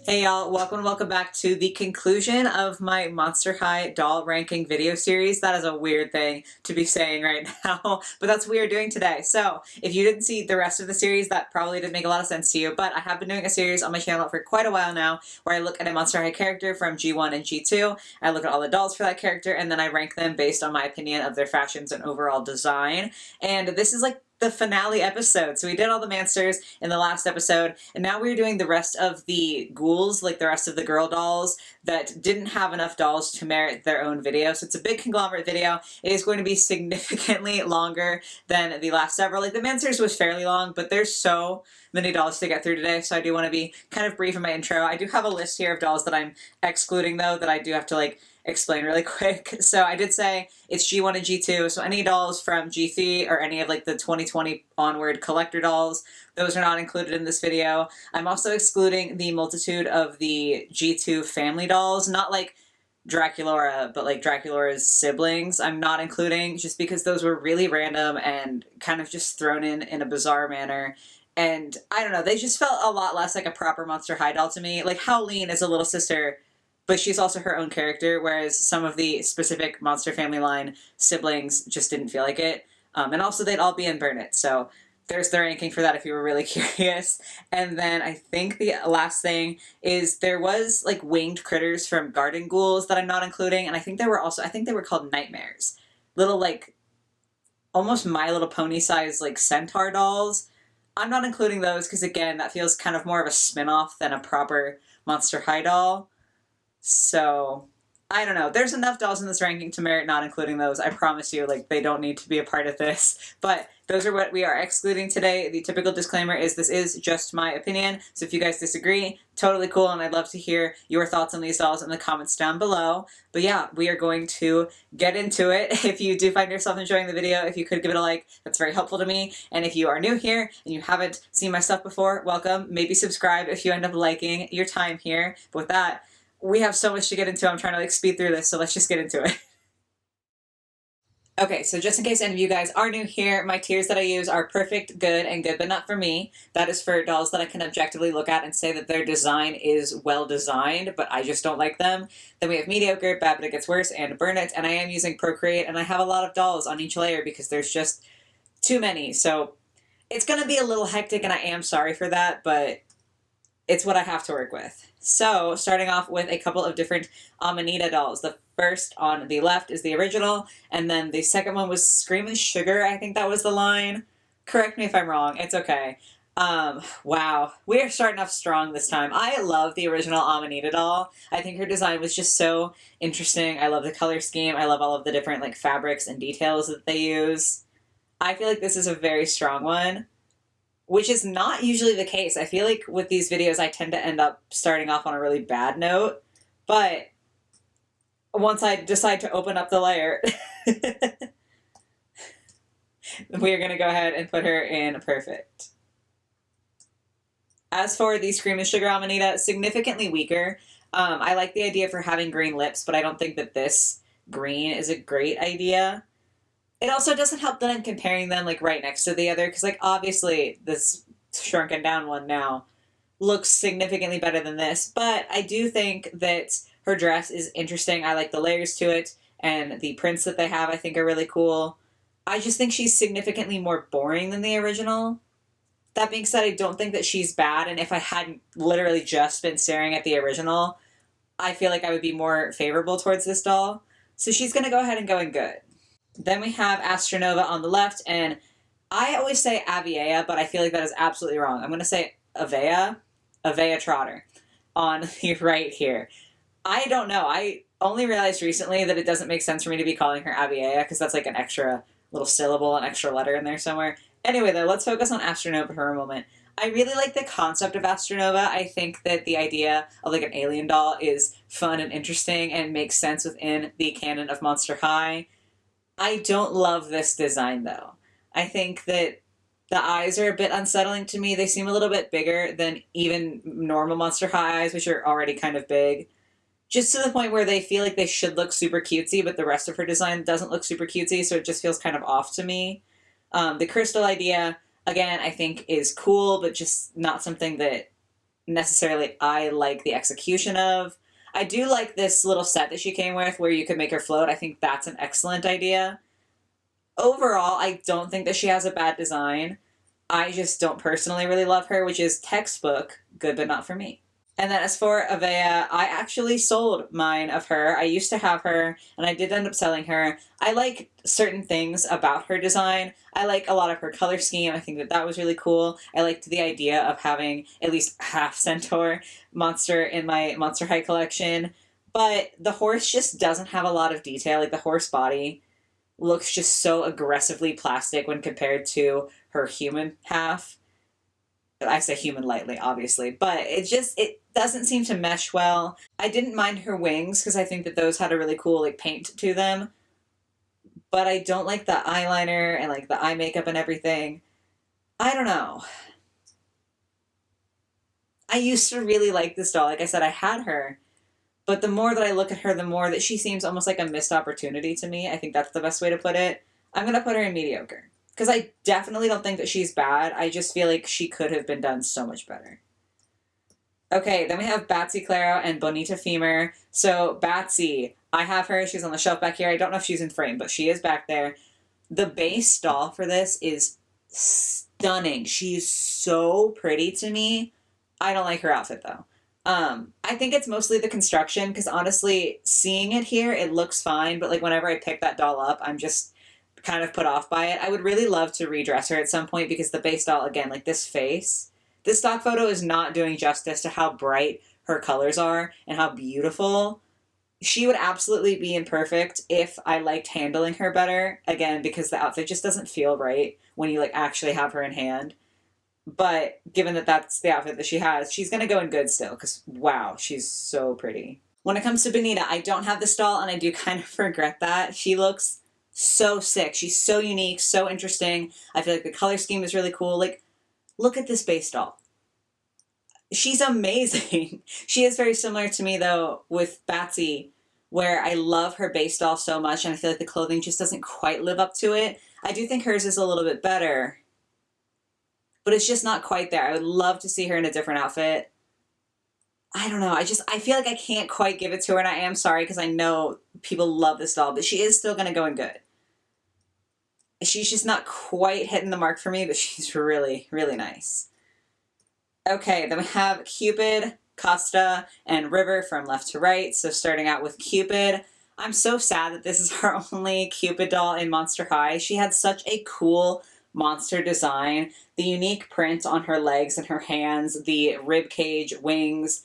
Hey y'all, welcome back to the conclusion of my Monster High doll ranking video series. That is a weird thing to be saying right now, but that's what we are doing today. So if you didn't see the rest of the series, that probably didn't make a lot of sense to you, but I have been doing a series on my channel for quite a while now where I look at a Monster High character from G1 and G2, I look at all the dolls for that character, and then I rank them based on my opinion of their fashions and overall design. And this is like the finale episode. So we did all the Mansters in the last episode, and now we're doing the rest of the Ghouls, like the rest of the girl dolls that didn't have enough dolls to merit their own video. So it's a big conglomerate video. It is going to be significantly longer than the last several. Like the Mansters was fairly long, but there's so many dolls to get through today, so I do want to be kind of brief in my intro. I do have a list here of dolls that I'm excluding though, that I do have to explain really quick. So I did say it's G1 and G2, so any dolls from G3 or any of the 2020 onward collector dolls, those are not included in this video. I'm also excluding the multitude of the G2 family dolls, not like Draculaura, but like Draculaura's siblings. I'm not including just because those were really random and kind of just thrown in a bizarre manner. And I don't know, they just felt a lot less like a proper Monster High doll to me. Like Howleen is a little sister, but she's also her own character, whereas some of the specific Monster Family line siblings just didn't feel like it. And also they'd all be in Burn It, so there's the ranking for that if you were really curious. And then I think the last thing is there was winged critters from Garden Ghouls that I'm not including, and I think they were called Nightmares. Little almost My Little Pony size centaur dolls. I'm not including those because again, that feels kind of more of a spin-off than a proper Monster High doll. So, I don't know. There's enough dolls in this ranking to merit not including those. I promise you, they don't need to be a part of this. But those are what we are excluding today. The typical disclaimer is this is just my opinion. So if you guys disagree, totally cool, and I'd love to hear your thoughts on these dolls in the comments down below. But yeah, we are going to get into it. If you do find yourself enjoying the video, if you could give it a like, that's very helpful to me. And if you are new here and you haven't seen my stuff before, welcome. Maybe subscribe if you end up liking your time here. But with that, we have so much to get into. I'm trying to speed through this, so let's just get into it. Okay, so just in case any of you guys are new here, my tiers that I use are perfect, good, and good but not for me. That is for dolls that I can objectively look at and say that their design is well designed, but I just don't like them. Then we have mediocre, bad but it gets worse, and burn it, and I am using Procreate, and I have a lot of dolls on each layer because there's just too many, so it's gonna be a little hectic, and I am sorry for that, but it's what I have to work with. So, starting off with a couple of different Amanita dolls. The first on the left is the original, and then the second one was Screamin' Sugar, I think that was the line. Correct me if I'm wrong, it's okay. Wow. We are starting off strong this time. I love the original Amanita doll. I think her design was just so interesting. I love the color scheme. I love all of the different fabrics and details that they use. I feel like this is a very strong one, which is not usually the case. I feel like with these videos I tend to end up starting off on a really bad note, but once I decide to open up the layer, we are going to go ahead and put her in perfect. As for the Screamin' Sugar Amanita, significantly weaker. I like the idea for having green lips, but I don't think that this green is a great idea. It also doesn't help that I'm comparing them right next to the other, because obviously this shrunken down one now looks significantly better than this, but I do think that her dress is interesting. I like the layers to it, and the prints that they have I think are really cool. I just think she's significantly more boring than the original. That being said, I don't think that she's bad, and if I hadn't literally just been staring at the original, I feel like I would be more favorable towards this doll. So she's going to go ahead and go in good. Then we have Astronova on the left, and I always say Avea, but I feel like that is absolutely wrong. I'm going to say Avea Trotter on the right here. I don't know. I only realized recently that it doesn't make sense for me to be calling her Avea, because that's an extra little syllable, an extra letter in there somewhere. Anyway, though, let's focus on Astronova for a moment. I really like the concept of Astronova. I think that the idea of an alien doll is fun and interesting and makes sense within the canon of Monster High. I don't love this design, though. I think that the eyes are a bit unsettling to me. They seem a little bit bigger than even normal Monster High eyes, which are already kind of big. Just to the point where they feel like they should look super cutesy, but the rest of her design doesn't look super cutesy, so it just feels kind of off to me. The crystal idea, again, I think is cool, but just not something that necessarily I like the execution of. I do like this little set that she came with where you could make her float. I think that's an excellent idea. Overall, I don't think that she has a bad design. I just don't personally really love her, which is textbook good, but not for me. And then as for Avea, I actually sold mine of her. I used to have her, and I did end up selling her. I like certain things about her design. I like a lot of her color scheme. I think that that was really cool. I liked the idea of having at least half centaur monster in my Monster High collection. But the horse just doesn't have a lot of detail. Like the horse body looks just so aggressively plastic when compared to her human half. I say human lightly, obviously, but it doesn't seem to mesh well. I didn't mind her wings because I think that those had a really cool like paint to them, but I don't like the eyeliner and like the eye makeup and everything. I don't know. I used to really like this doll. Like I said, I had her, but the more that I look at her, the more that she seems almost like a missed opportunity to me. I think that's the best way to put it. I'm gonna put her in mediocre. Because I definitely don't think that she's bad. I just feel like she could have been done so much better. Okay, then we have Batsy Claro and Bonita Femur. So Batsy, I have her. She's on the shelf back here. I don't know if she's in frame, but she is back there. The base doll for this is stunning. She's so pretty to me. I don't like her outfit though. I think it's mostly the construction because honestly, seeing it here, it looks fine. But like whenever I pick that doll up, I'm just kind of put off by it. I would really love to redress her at some point because the base doll, again, like this face, this stock photo is not doing justice to how bright her colors are and how beautiful. She would absolutely be imperfect if I liked handling her better, again, because the outfit just doesn't feel right when you like actually have her in hand. But given that that's the outfit that she has, she's gonna go in good still, because wow, she's so pretty. When it comes to Bonita, I don't have this doll, and I do kind of regret that. She looks so sick. She's so unique, so interesting. I feel like the color scheme is really cool. Like, look at this base doll. She's amazing. She is very similar to me, though, with Batsy, where I love her base doll so much, and I feel like the clothing just doesn't quite live up to it. I do think hers is a little bit better, but it's just not quite there. I would love to see her in a different outfit. I don't know. I feel like I can't quite give it to her, and I am sorry because I know people love this doll, but she is still going to go in good. She's just not quite hitting the mark for me, but she's really, really nice. Okay, then we have Cupid, Costa, and River from left to right. So starting out with Cupid, I'm so sad that this is our only Cupid doll in Monster High. She had such a cool monster design. The unique print on her legs and her hands, the rib cage, wings,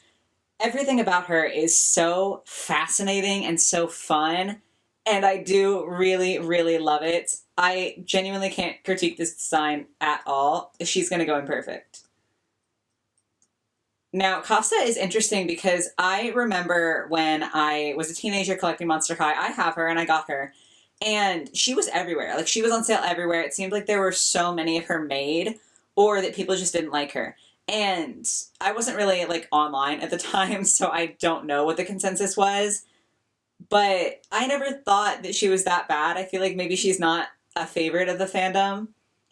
everything about her is so fascinating and so fun. And I do really, really love it. I genuinely can't critique this design at all. She's going to go in perfect. Now, Costa is interesting because I remember when I was a teenager collecting Monster High, I have her and I got her. And she was everywhere. Like, she was on sale everywhere. It seemed like there were so many of her made, or that people just didn't like her. And I wasn't really, like, online at the time, so I don't know what the consensus was. But I never thought that she was that bad. I feel like maybe she's not a favorite of the fandom.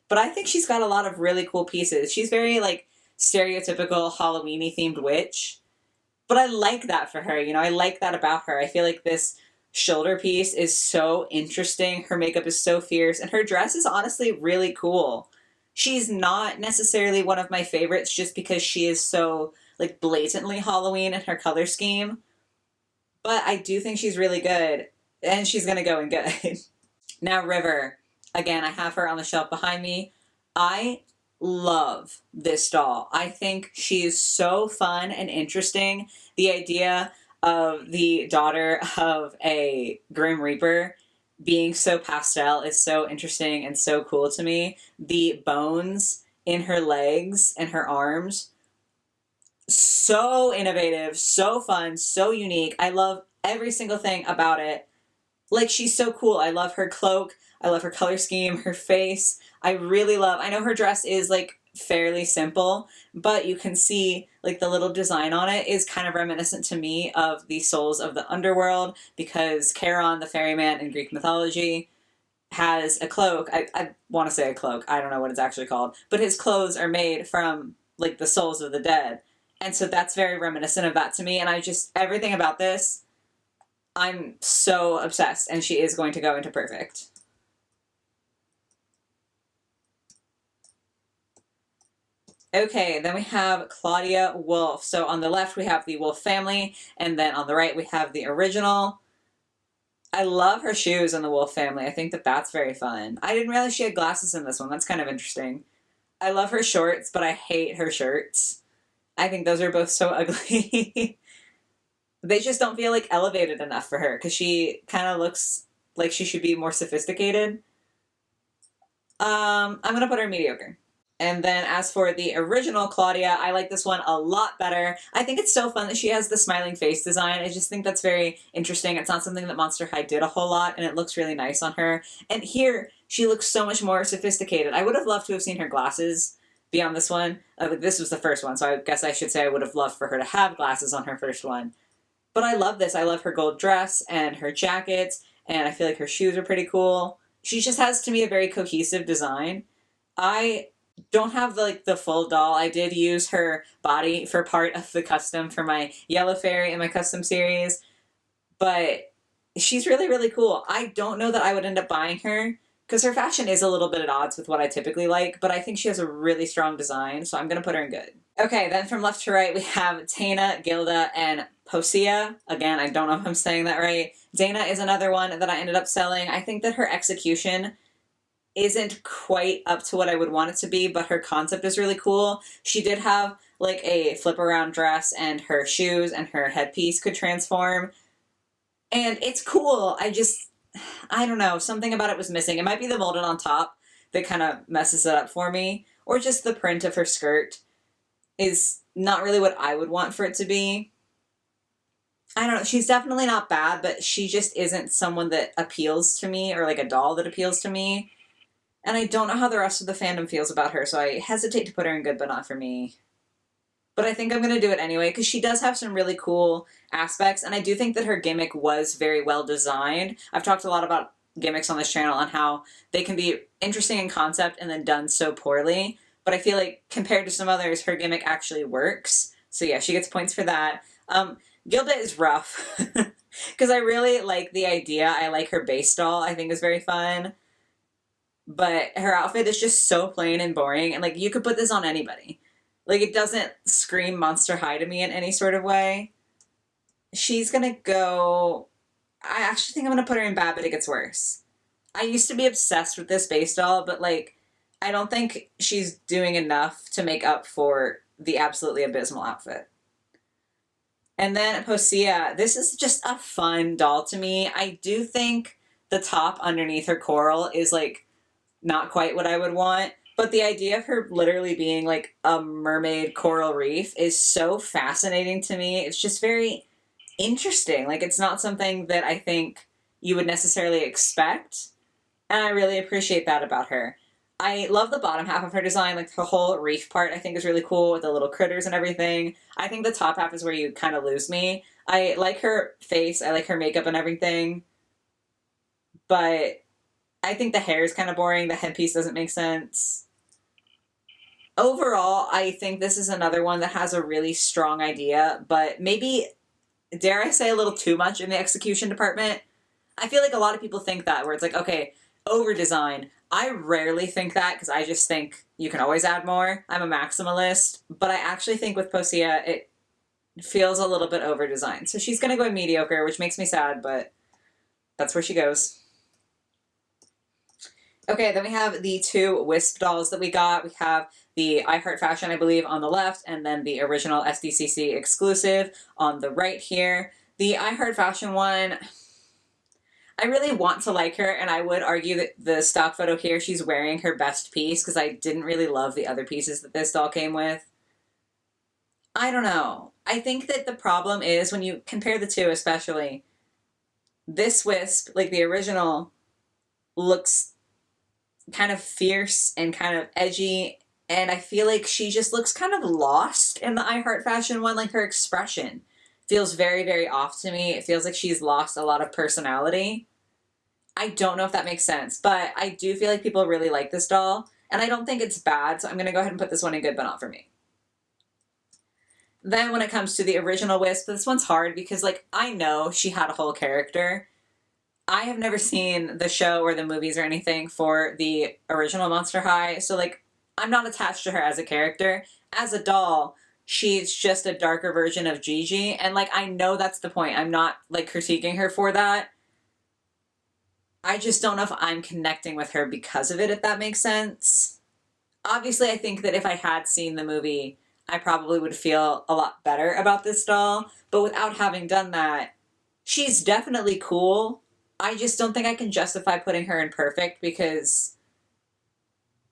But I think she's got a lot of really cool pieces. She's very, like, stereotypical Halloween-y themed witch. But I like that for her, you know, I like that about her. I feel like this shoulder piece is so interesting. Her makeup is so fierce, and her dress is honestly really cool. She's not necessarily one of my favorites just because she is so, like, blatantly Halloween in her color scheme. But I do think she's really good, and she's gonna go in good. Now, River. Again, I have her on the shelf behind me. I love this doll. I think she is so fun and interesting. The idea of the daughter of a Grim Reaper being so pastel is so interesting and so cool to me. The bones in her legs and her arms, so innovative, so fun, so unique. I love every single thing about it. Like, she's so cool. I love her cloak. I love her color scheme, her face. I really love, I know her dress is like fairly simple, but you can see like the little design on it is kind of reminiscent to me of the souls of the underworld, because Charon, the ferryman in Greek mythology, has a cloak. I want to say a cloak. I don't know what it's actually called, but his clothes are made from like the souls of the dead. And so that's very reminiscent of that to me. And everything about this, I'm so obsessed. And she is going to go into perfect. Okay, then we have Claudia Wolf. So on the left, we have the Wolf family, and then on the right, we have the original. I love her shoes on the Wolf family. I think that that's very fun. I didn't realize she had glasses in this one. That's kind of interesting. I love her shorts, but I hate her shirts. I think those are both so ugly. They just don't feel like elevated enough for her because she kind of looks like she should be more sophisticated. I'm gonna put her mediocre. And then as for the original Claudia, I like this one a lot better. I think it's so fun that she has the smiling face design. I just think that's very interesting. It's not something that Monster High did a whole lot, and it looks really nice on her. And here, she looks so much more sophisticated. I would have loved to have seen her glasses be on this one. This was the first one, so I guess I should say I would have loved for her to have glasses on her first one. But I love this. I love her gold dress and her jackets, and I feel like her shoes are pretty cool. She just has, to me, a very cohesive design. I don't have the full doll. I did use her body for part of the custom for my yellow fairy in my custom series, but she's really, really cool. I don't know that I would end up buying her because her fashion is a little bit at odds with what I typically like, but I think she has a really strong design, so I'm going to put her in good. Okay, then from left to right, we have Tana, Gilda, and Posia. Again, I don't know if I'm saying that right. Dana is another one that I ended up selling. I think that her execution isn't quite up to what I would want it to be, but her concept is really cool. She did have like a flip around dress, and her shoes and her headpiece could transform. And it's cool. I don't know, something about it was missing. It might be the molded on top that kind of messes it up for me, or just the print of her skirt is not really what I would want for it to be. I don't know, she's definitely not bad, but she just isn't someone that appeals to me, or like a doll that appeals to me. And I don't know how the rest of the fandom feels about her, so I hesitate to put her in good, but not for me. But I think I'm going to do it anyway, because she does have some really cool aspects, and I do think that her gimmick was very well designed. I've talked a lot about gimmicks on this channel and how they can be interesting in concept and then done so poorly, but I feel like compared to some others, her gimmick actually works. So yeah, she gets points for that. Gilda is rough, because I really like the idea. I like her base doll, I think is very fun. But her outfit is just so plain and boring, and like you could put this on anybody. Like it doesn't scream Monster High to me in any sort of way. She's gonna go... I actually think I'm gonna put her in bad, but it gets worse. I used to be obsessed with this base doll, but like I don't think she's doing enough to make up for the absolutely abysmal outfit. And then Posia, this is just a fun doll to me. I do think the top underneath her coral is like not quite what I would want, but the idea of her literally being like a mermaid coral reef is so fascinating to me. It's just very interesting. Like, it's not something that I think you would necessarily expect, and I really appreciate that about her. I love the bottom half of her design, like the whole reef part I think is really cool with the little critters and everything. I think the top half is where you kind of lose me. I like her face, I like her makeup and everything, but I think the hair is kind of boring. The headpiece doesn't make sense. Overall, I think this is another one that has a really strong idea, but maybe, dare I say, a little too much in the execution department. I feel like a lot of people think that, where it's like, okay, over-design. I rarely think that, because I just think you can always add more. I'm a maximalist, but I actually think with Posia, it feels a little bit over-designed. So she's going to go mediocre, which makes me sad, but that's where she goes. Okay, then we have the two Wisp dolls that we got. We have the I Heart Fashion, I believe, on the left, and then the original SDCC exclusive on the right here. The I Heart Fashion one, I really want to like her, and I would argue that the stock photo here, she's wearing her best piece, because I didn't really love the other pieces that this doll came with. I don't know. I think that the problem is, when you compare the two especially, this Wisp, like the original, looks kind of fierce and kind of edgy, and I feel like she just looks kind of lost in the I Heart Fashion one. Like, her expression feels very, very off to me. It feels like she's lost a lot of personality. I don't know if that makes sense, but I do feel like people really like this doll, and I don't think it's bad, so I'm going to go ahead and put this one in good, but not for me. Then when it comes to the original Wisp, this one's hard because, like, I know she had a whole character. I have never seen the show or the movies or anything for the original Monster High, so, like, I'm not attached to her as a character. As a doll, she's just a darker version of Gigi, and, like, I know that's the point. I'm not, like, critiquing her for that. I just don't know if I'm connecting with her because of it, if that makes sense. Obviously, I think that if I had seen the movie, I probably would feel a lot better about this doll, but without having done that, she's definitely cool. I just don't think I can justify putting her in perfect because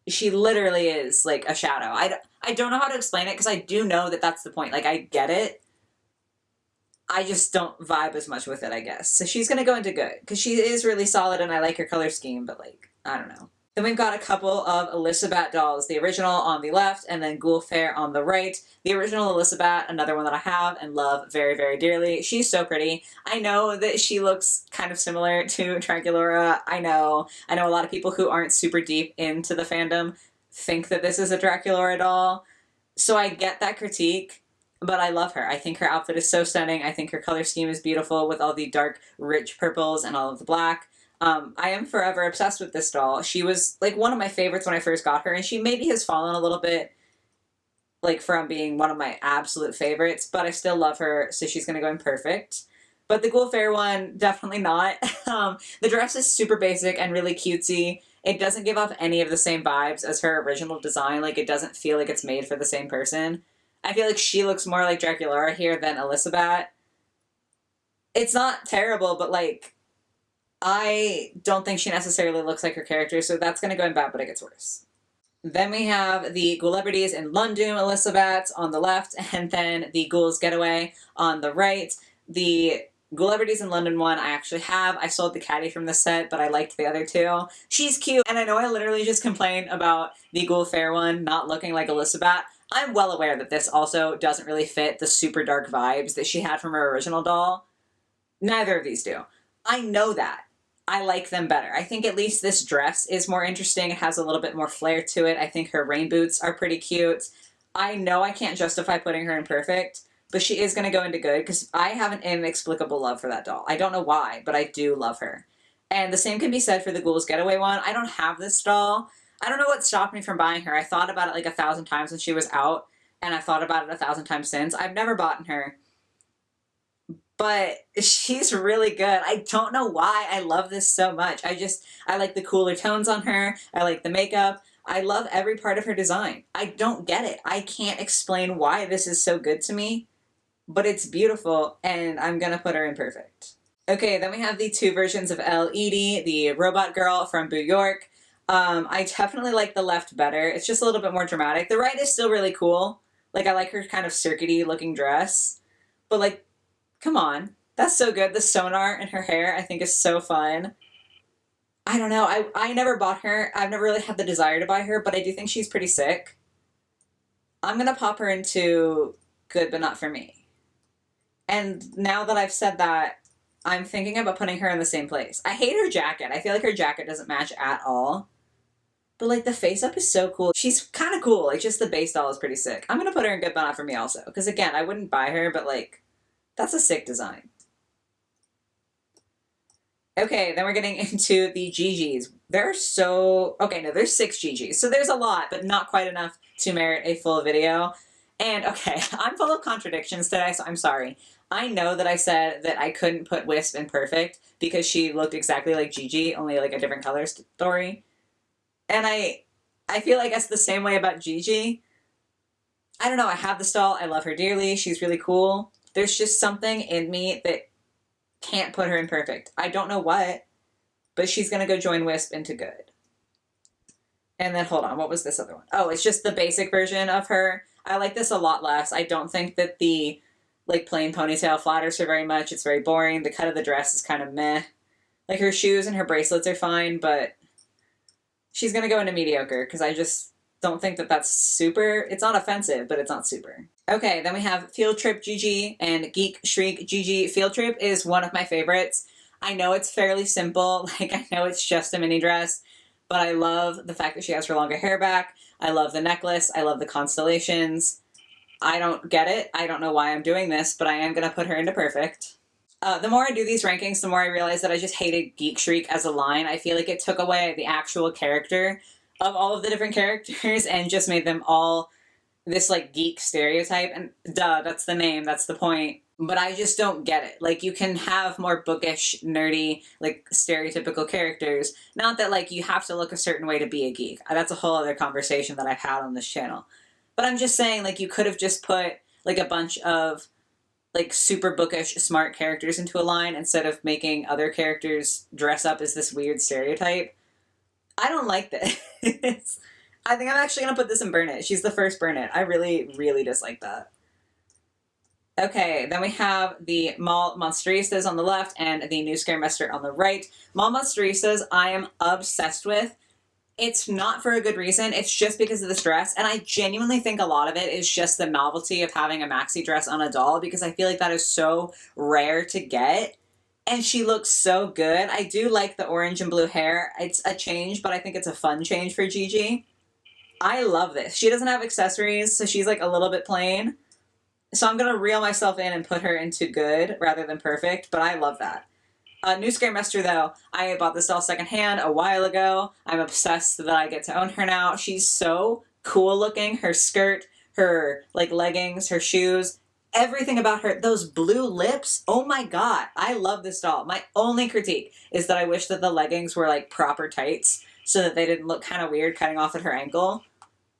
she literally is like a shadow. I don't know how to explain it because I do know that that's the point. Like, I get it. I just don't vibe as much with it, I guess. So she's going to go into good because she is really solid and I like her color scheme, but, like, I don't know. Then we've got a couple of Elizabeth dolls, the original on the left and then Ghoul Fair on the right. The original Elizabeth, another one that I have and love very, very dearly. She's so pretty. I know that she looks kind of similar to Draculaura. I know a lot of people who aren't super deep into the fandom think that this is a Draculaura doll. So I get that critique, but I love her. I think her outfit is so stunning. I think her color scheme is beautiful with all the dark, rich purples and all of the black. I am forever obsessed with this doll. She was, like, one of my favorites when I first got her, and she maybe has fallen a little bit, like, from being one of my absolute favorites, but I still love her, so she's gonna go in perfect. But the Ghoul Fair one, definitely not. The dress is super basic and really cutesy. It doesn't give off any of the same vibes as her original design. Like, it doesn't feel like it's made for the same person. I feel like she looks more like Draculaura here than Elizabeth. It's not terrible, but, like, I don't think she necessarily looks like her character, so that's going to go in bad, but it gets worse. Then we have the Ghoulebrities in London Elizabeths on the left, and then the Ghouls Getaway on the right. The Ghoulebrities in London one I actually have. I sold the caddy from the set, but I liked the other two. She's cute, and I know I literally just complained about the Ghoul Fair one not looking like Elizabeth. I'm well aware that this also doesn't really fit the super dark vibes that she had from her original doll. Neither of these do. I know that. I like them better. I think at least this dress is more interesting. It has a little bit more flair to it. I think her rain boots are pretty cute. I know I can't justify putting her in perfect, but she is going to go into good because I have an inexplicable love for that doll. I don't know why, but I do love her. And the same can be said for the Ghouls Getaway one. I don't have this doll. I don't know what stopped me from buying her. I thought about it like 1,000 times when she was out, and I thought about it 1,000 times since. I've never bought her. But she's really good. I don't know why I love this so much. I like the cooler tones on her. I like the makeup. I love every part of her design. I don't get it. I can't explain why this is so good to me, but it's beautiful, and I'm gonna put her in perfect. Okay, then we have the two versions of Elle Edie, the robot girl from Boo York. I definitely like the left better. It's just a little bit more dramatic. The right is still really cool. Like, I like her kind of circuity looking dress, but, like, come on. That's so good. The sonar in her hair, I think, is so fun. I don't know. I never bought her. I've never really had the desire to buy her, but I do think she's pretty sick. I'm going to pop her into good, but not for me. And now that I've said that, I'm thinking about putting her in the same place. I hate her jacket. I feel like her jacket doesn't match at all. But, like, the face-up is so cool. She's kind of cool. Like, just the base doll is pretty sick. I'm going to put her in good, but not for me also. Because, again, I wouldn't buy her, but, like, that's a sick design. Okay, then we're getting into the Gigis. There's 6 Gigis. So there's a lot, but not quite enough to merit a full video. And, okay, I'm full of contradictions today, so I'm sorry. I know that I said that I couldn't put Wisp in perfect because she looked exactly like Gigi, only like a different color story. And I feel like that's the same way about Gigi. I don't know, I have this doll. I love her dearly. She's really cool. There's just something in me that can't put her in perfect. I don't know what, but she's going to go join Wisp into good. And then, hold on, what was this other one? Oh, it's just the basic version of her. I like this a lot less. I don't think that the, like, plain ponytail flatters her very much. It's very boring. The cut of the dress is kind of meh. Like, her shoes and her bracelets are fine, but she's going to go into mediocre because I just don't think that that's super. It's not offensive, but it's not super. Okay, then we have Field Trip Gigi and Geek Shriek Gigi. Field Trip is one of my favorites. I know it's fairly simple. Like, I know it's just a mini dress, but I love the fact that she has her longer hair back. I love the necklace. I love the constellations. I don't get it. I don't know why I'm doing this, but I am going to put her into perfect. The more I do these rankings, the more I realize that I just hated Geek Shriek as a line. I feel like it took away the actual character of all of the different characters and just made them all this like geek stereotype. And duh, that's the name, that's the point. But I just don't get it. Like, you can have more bookish, nerdy, like stereotypical characters. Not that like you have to look a certain way to be a geek. That's a whole other conversation that I've had on this channel. But I'm just saying, like, you could have just put like a bunch of like super bookish, smart characters into a line instead of making other characters dress up as this weird stereotype. I don't like this. I think I'm actually going to put this in Burn It. She's the first Burn It. I really, really dislike that. Okay, then we have the Mall Monsteristas on the left and the New Scaremester on the right. Mall Monsteristas I am obsessed with. It's not for a good reason. It's just because of this dress. And I genuinely think a lot of it is just the novelty of having a maxi dress on a doll, because I feel like that is so rare to get. And she looks so good. I do like the orange and blue hair. It's a change, but I think it's a fun change for Gigi. I love this. She doesn't have accessories, so she's like a little bit plain. So I'm going to reel myself in and put her into good rather than perfect, but I love that. New Scaremester, though, I bought this doll secondhand a while ago. I'm obsessed that I get to own her now. She's so cool looking. Her skirt, her like leggings, her shoes, everything about her. Those blue lips, oh my god, I love this doll. My only critique is that I wish that the leggings were like proper tights so that they didn't look kind of weird cutting off at her ankle.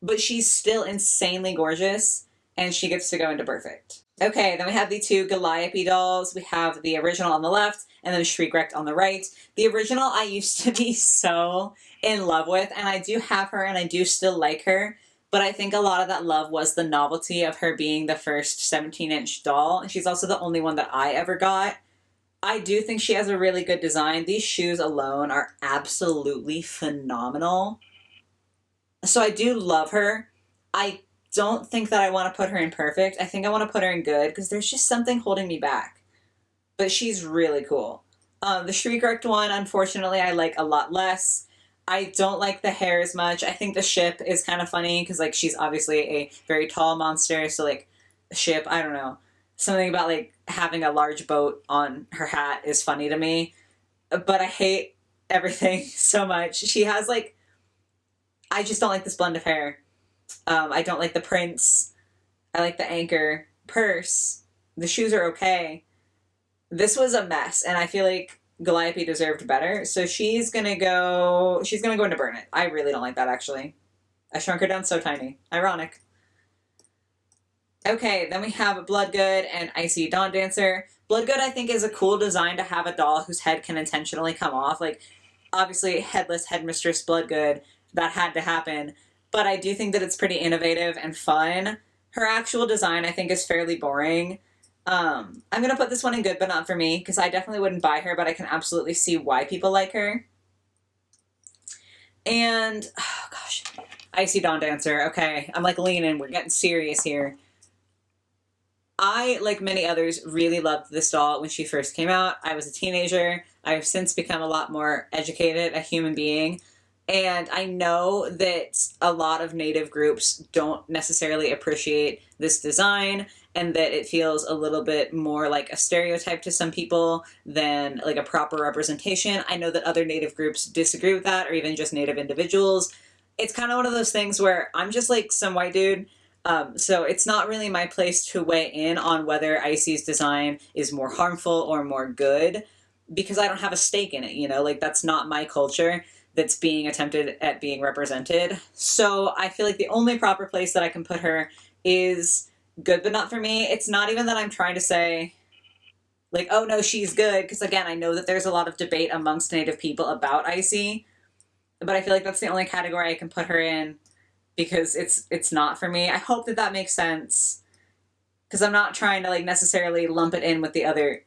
But she's still insanely gorgeous, and she gets to go into perfect. Okay, then we have the two Galliope dolls. We have the original on the left and then Shriek on the right. The original I used to be so in love with, and I do have her and I do still like her, but I think a lot of that love was the novelty of her being the first 17-inch doll, and she's also the only one that I ever got. I do think she has a really good design. These shoes alone are absolutely phenomenal. So I do love her. I don't think that I want to put her in perfect. I think I want to put her in good because there's just something holding me back. But she's really cool. The Shriek one, unfortunately, I like a lot less. I don't like the hair as much. I think the ship is kind of funny because, like, she's obviously a very tall monster. So, like, ship, I don't know. Something about, like, having a large boat on her hat is funny to me. But I hate everything so much. She has, like, I just don't like this blend of hair. I don't like the prints. I like the anchor purse. The shoes are okay. This was a mess, and I feel like Galliope deserved better. So she's gonna go into Burn It. I really don't like that, actually. I shrunk her down so tiny. Ironic. Okay, then we have Bloodgood and Icy Dawn Dancer. Bloodgood, I think, is a cool design to have a doll whose head can intentionally come off. Like, obviously, headless headmistress Bloodgood, that had to happen. But I do think that it's pretty innovative and fun. Her actual design, I think, is fairly boring. I'm going to put this one in good, but not for me, because I definitely wouldn't buy her, but I can absolutely see why people like her. And, oh gosh, Icy Dawn Dancer. Okay, I'm like leaning, we're getting serious here. I, like many others, really loved this doll when she first came out. I was a teenager. I've since become a lot more educated, a human being. And I know that a lot of Native groups don't necessarily appreciate this design, and that it feels a little bit more like a stereotype to some people than like a proper representation. I know that other Native groups disagree with that, or even just Native individuals. It's kind of one of those things where I'm just like some white dude, so it's not really my place to weigh in on whether Icy's design is more harmful or more good, because I don't have a stake in it, you know? Like, that's not my culture that's being attempted at being represented. So I feel like the only proper place that I can put her is good, but not for me. It's not even that I'm trying to say, like, oh no, she's good, because again, I know that there's a lot of debate amongst Native people about Icy, but I feel like that's the only category I can put her in, because it's not for me. I hope that that makes sense, because I'm not trying to like necessarily lump it in with the other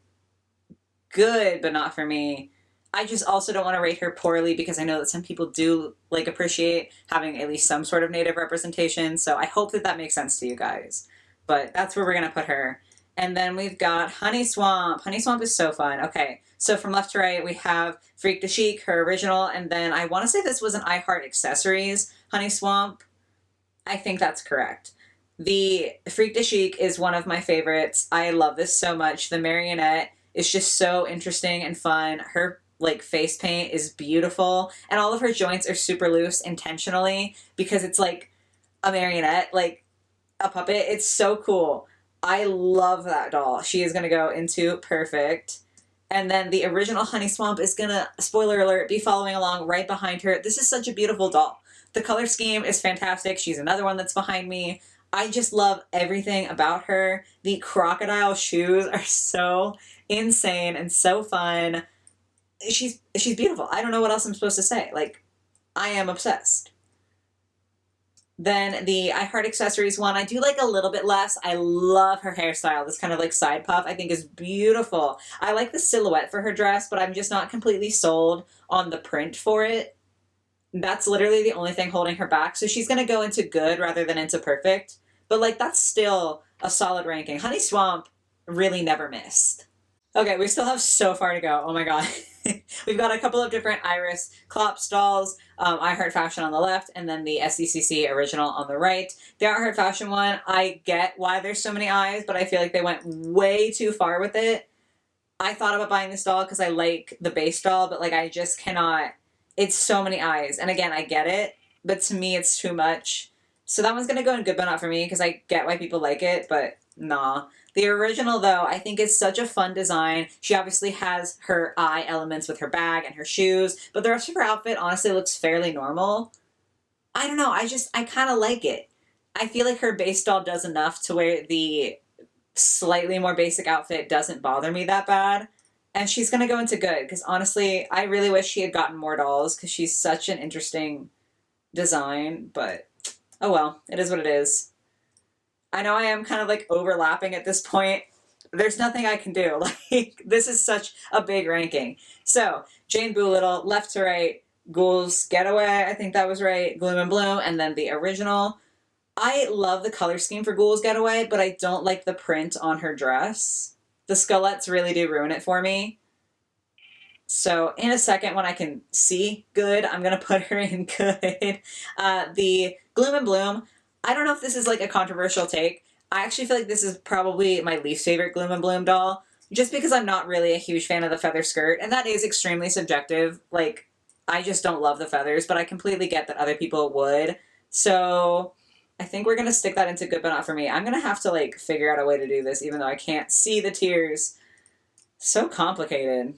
good, but not for me. I just also don't want to rate her poorly, because I know that some people do like appreciate having at least some sort of Native representation. So I hope that that makes sense to you guys. But that's where we're going to put her. And then we've got Honey Swamp. Honey Swamp is so fun. Okay, so from left to right, we have Freak the Chic, her original. And then I want to say this was an I Heart Accessories Honey Swamp. I think that's correct. The Freak de Chic is one of my favorites. I love this so much. The marionette is just so interesting and fun. Her like face paint is beautiful, and all of her joints are super loose intentionally because it's like a marionette, like a puppet. It's so cool. I love that doll. She is going to go into perfect. And then the original Honey Swamp is going to, spoiler alert, be following along right behind her. This is such a beautiful doll. The color scheme is fantastic. She's another one that's behind me. I just love everything about her. The crocodile shoes are so insane and so fun. She's beautiful. I don't know what else I'm supposed to say. Like, I am obsessed. Then the I Heart Accessories one, I do like a little bit less. I love her hairstyle. This kind of like side puff I think is beautiful. I like the silhouette for her dress, but I'm just not completely sold on the print for it. That's literally the only thing holding her back. So she's going to go into good rather than into perfect. But like that's still a solid ranking. Honey Swamp really never missed. Okay, we still have so far to go. Oh my god. We've got a couple of different Iris Klopp dolls. I Heart Fashion on the left, and then the SDCC original on the right. The I Heart Fashion one, I get why there's so many eyes, but I feel like they went way too far with it. I thought about buying this doll because I like the base doll, but like I just cannot. It's so many eyes, and again, I get it, but to me, it's too much. So that one's gonna go in good, but not for me because I get why people like it, but nah. The original, though, I think is such a fun design. She obviously has her eye elements with her bag and her shoes, but the rest of her outfit honestly looks fairly normal. I don't know, I kind of like it. I feel like her base doll does enough to where the slightly more basic outfit doesn't bother me that bad. And she's going to go into good, because honestly, I really wish she had gotten more dolls, because she's such an interesting design, but oh well, it is what it is. I know I am kind of like overlapping at this point. There's nothing I can do. Like, this is such a big ranking. So, Jane Boolittle, left to right, Ghouls Getaway, I think that was right, Gloom and Bloom, and then the original. I love the color scheme for Ghouls Getaway, but I don't like the print on her dress. The skullets really do ruin it for me. So in a second, when I can see good, I'm going to put her in good. The Gloom and Bloom, I don't know if this is like a controversial take. I actually feel like this is probably my least favorite Gloom and Bloom doll, just because I'm not really a huge fan of the feather skirt, and that is extremely subjective. Like, I just don't love the feathers, but I completely get that other people would. So I think we're going to stick that into good, but not for me. I'm going to have to like figure out a way to do this, even though I can't see the tiers. So complicated.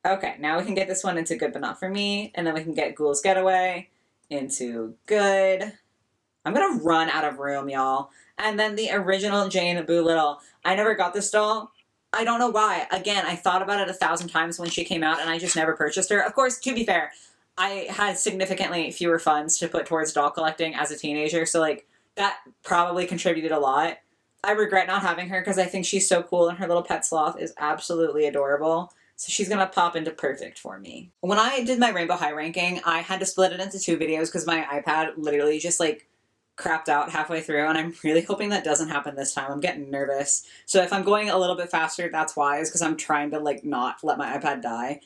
Okay, now we can get this one into good, but not for me, and then we can get Ghouls Getaway into good. I'm gonna run out of room, y'all. And then the original Jane Boolittle. I never got this doll. I don't know why. Again, I thought about it 1,000 times when she came out, and I just never purchased her. Of course, to be fair, I had significantly fewer funds to put towards doll collecting as a teenager, so like that probably contributed a lot. I regret not having her because I think she's so cool, and her little pet sloth is absolutely adorable. So she's going to pop into perfect for me. When I did my Rainbow High ranking, I had to split it into 2 videos because my iPad literally just like crapped out halfway through, and I'm really hoping that doesn't happen this time. I'm getting nervous. So if I'm going a little bit faster, that's why, is because I'm trying to like not let my iPad die.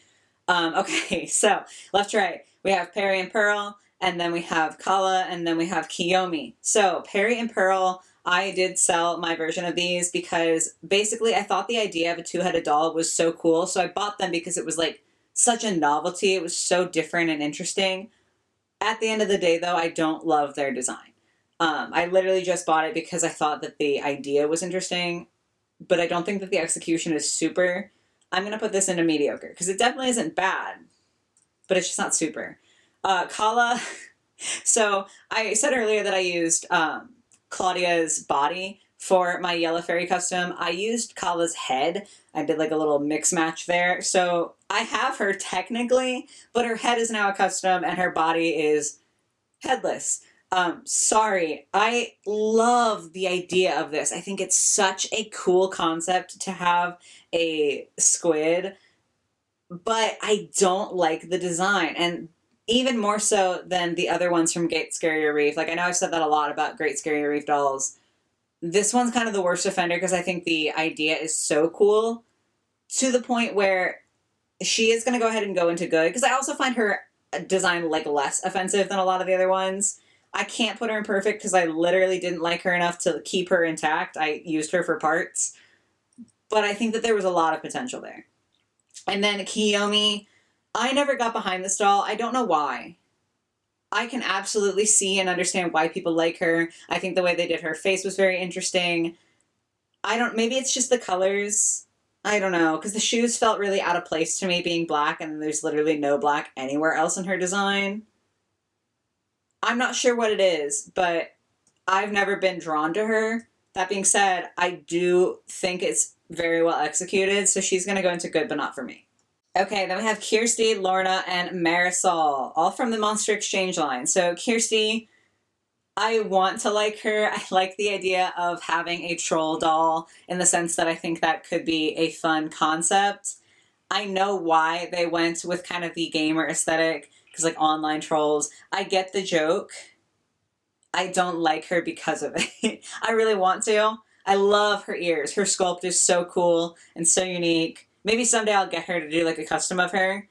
Okay, so left to right, we have Perry and Pearl, and then we have Kala, and then we have Kiyomi. So Perry and Pearl, I did sell my version of these because basically I thought the idea of a 2-headed doll was so cool, so I bought them because it was like such a novelty. It was so different and interesting. At the end of the day, though, I don't love their design. I literally just bought it because I thought that the idea was interesting, but I don't think that the execution is super. I'm going to put this into mediocre because it definitely isn't bad, but it's just not super. Kala, so I said earlier that I used Claudia's body for my Yellow Fairy custom. I used Kala's head. I did like a little mix match there. So I have her technically, but her head is now a custom and her body is headless. Sorry. I love the idea of this. I think it's such a cool concept to have a squid, but I don't like the design. And even more so than the other ones from Great Scary Reef. Like, I know I've said that a lot about Great Scary Reef dolls. This one's kind of the worst offender because I think the idea is so cool to the point where she is going to go ahead and go into good. Because I also find her design like less offensive than a lot of the other ones. I can't put her in perfect because I literally didn't like her enough to keep her intact. I used her for parts. But I think that there was a lot of potential there. And then Kiyomi, I never got behind this doll. I don't know why. I can absolutely see and understand why people like her. I think the way they did her face was very interesting. Maybe it's just the colors. I don't know, because the shoes felt really out of place to me being black, and there's literally no black anywhere else in her design. I'm not sure what it is, but I've never been drawn to her. That being said, I do think it's very well executed, so she's going to go into good, but not for me. Okay, then we have Kirsty, Lorna, and Marisol, all from the Monster Exchange line. So Kirsty, I want to like her. I like the idea of having a troll doll in the sense that I think that could be a fun concept. I know why they went with kind of the gamer aesthetic, because like online trolls. I get the joke. I don't like her because of it. I really want to. I love her ears. Her sculpt is so cool and so unique. Maybe someday I'll get her to do like a custom of her.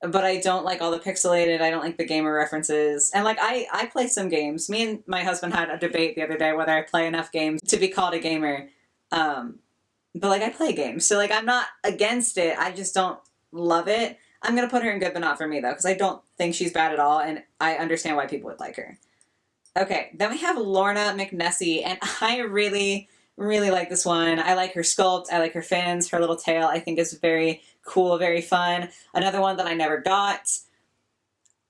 But I don't like all the pixelated. I don't like the gamer references. And like I play some games. Me and my husband had a debate the other day whether I play enough games to be called a gamer. But like I play games. So like I'm not against it. I just don't love it. I'm going to put her in good but not for me though, because I don't think she's bad at all. And I understand why people would like her. Okay, then we have Lorna McNessie, and I really, really like this one. I like her sculpt, I like her fins, her little tail I think is very cool, very fun. Another one that I never got.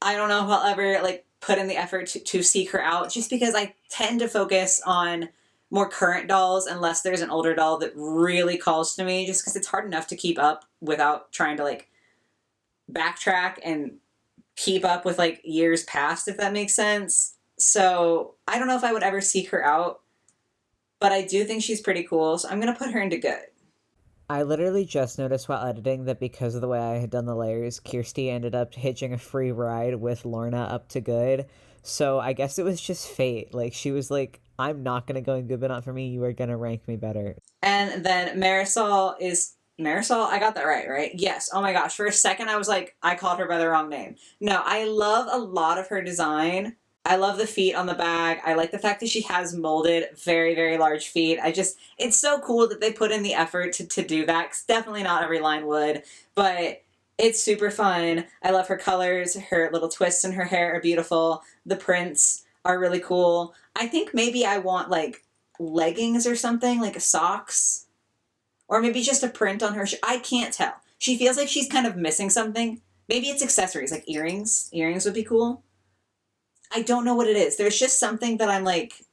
I don't know if I'll ever like put in the effort to seek her out, just because I tend to focus on more current dolls unless there's an older doll that really calls to me, just because it's hard enough to keep up without trying to like backtrack and keep up with like years past, if that makes sense. So I don't know if I would ever seek her out, but I do think she's pretty cool, so I'm going to put her into good. I literally just noticed while editing that because of the way I had done the layers, Kirsty ended up hitching a free ride with Lorna up to good. So I guess it was just fate. Like, she was like, I'm not going to go in good, but not for me. You are going to rank me better. And then Marisol is... Marisol? I got that right? Yes. Oh my gosh. For a second, I was like, I called her by the wrong name. No, I love a lot of her design. I love the feet on the bag. I like the fact that she has molded very, very large feet. It's so cool that they put in the effort to do that, because definitely not every line would, but it's super fun. I love her colors. Her little twists in her hair are beautiful. The prints are really cool. I think maybe I want like leggings or something, like socks, or maybe just a print on her. I can't tell. She feels like she's kind of missing something. Maybe it's accessories, like earrings. Earrings would be cool. I don't know what it is. There's just something that I'm like,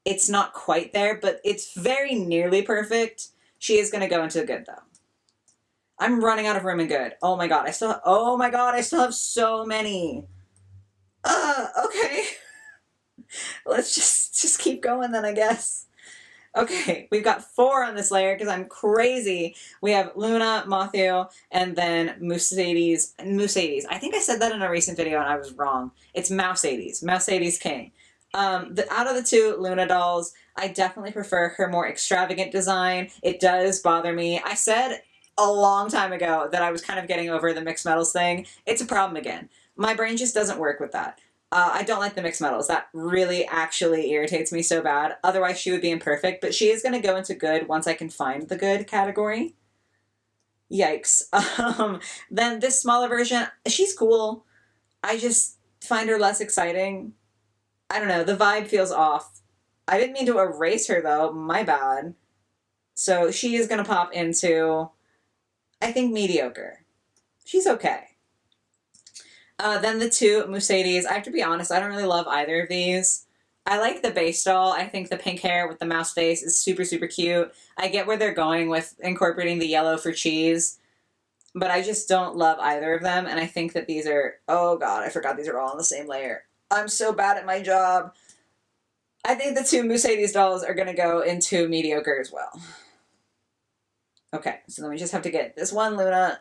it's not quite there, but it's very nearly perfect. She is going to go into good, though. I'm running out of room in good. Oh my god, I still have so many. Okay. Let's just keep going then, I guess. Okay, we've got 4 on this layer because I'm crazy. We have Luna, Matthew, and then Mercedes. I think I said that in a recent video and I was wrong. It's Mouseades. Mouseades King. Out of the 2 Luna dolls, I definitely prefer her more extravagant design. It does bother me. I said a long time ago that I was kind of getting over the mixed metals thing. It's a problem again. My brain just doesn't work with that. I don't like the mixed metals. That really actually irritates me so bad. Otherwise, she would be imperfect, but she is going to go into good once I can find the good category. Yikes. Then this smaller version, she's cool. I just find her less exciting. I don't know. The vibe feels off. I didn't mean to erase her, though. My bad. So she is going to pop into, I think, mediocre. She's okay. Then the 2 Mercedes. I have to be honest, I don't really love either of these. I like the base doll. I think the pink hair with the mouse face is super, super cute. I get where they're going with incorporating the yellow for cheese, but I just don't love either of them, and I think that these are... Oh god, I forgot these are all on the same layer. I'm so bad at my job. I think the 2 Mercedes dolls are going to go into mediocre as well. Okay, so then we just have to get this one Luna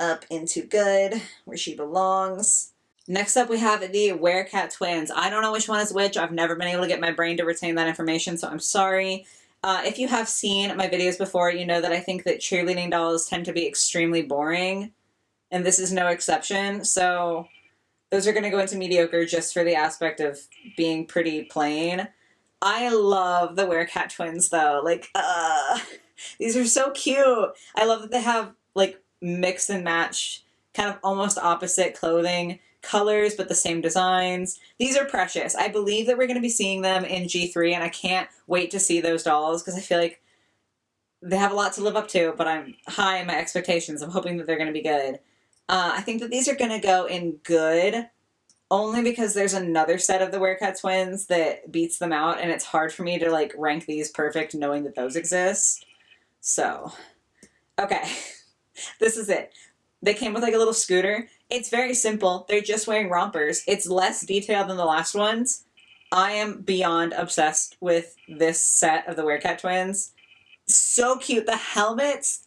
up into good, where she belongs. Next up, we have the werecat twins. I don't know which one is which. I've never been able to get my brain to retain that information, so I'm sorry. If you have seen my videos before, you know that I think that cheerleading dolls tend to be extremely boring, and this is no exception. So Those are going to go into mediocre just for the aspect of being pretty plain. I love the werecat twins though. Like, these are so cute. I love that they have like mix and match, kind of almost opposite clothing colors, but the same designs. These are precious. I believe that we're going to be seeing them in G3, and I can't wait to see those dolls because I feel like they have a lot to live up to, but I'm high in my expectations. I'm hoping that they're going to be good. I think that these are going to go in good only because there's another set of the werecat twins that beats them out, and it's hard for me to like rank these perfect knowing that those exist. So, okay, this is it. They came with like a little scooter. It's very simple. They're just wearing rompers. It's less detailed than the last ones. I am beyond obsessed with this set of the werecat twins. So cute. The helmets,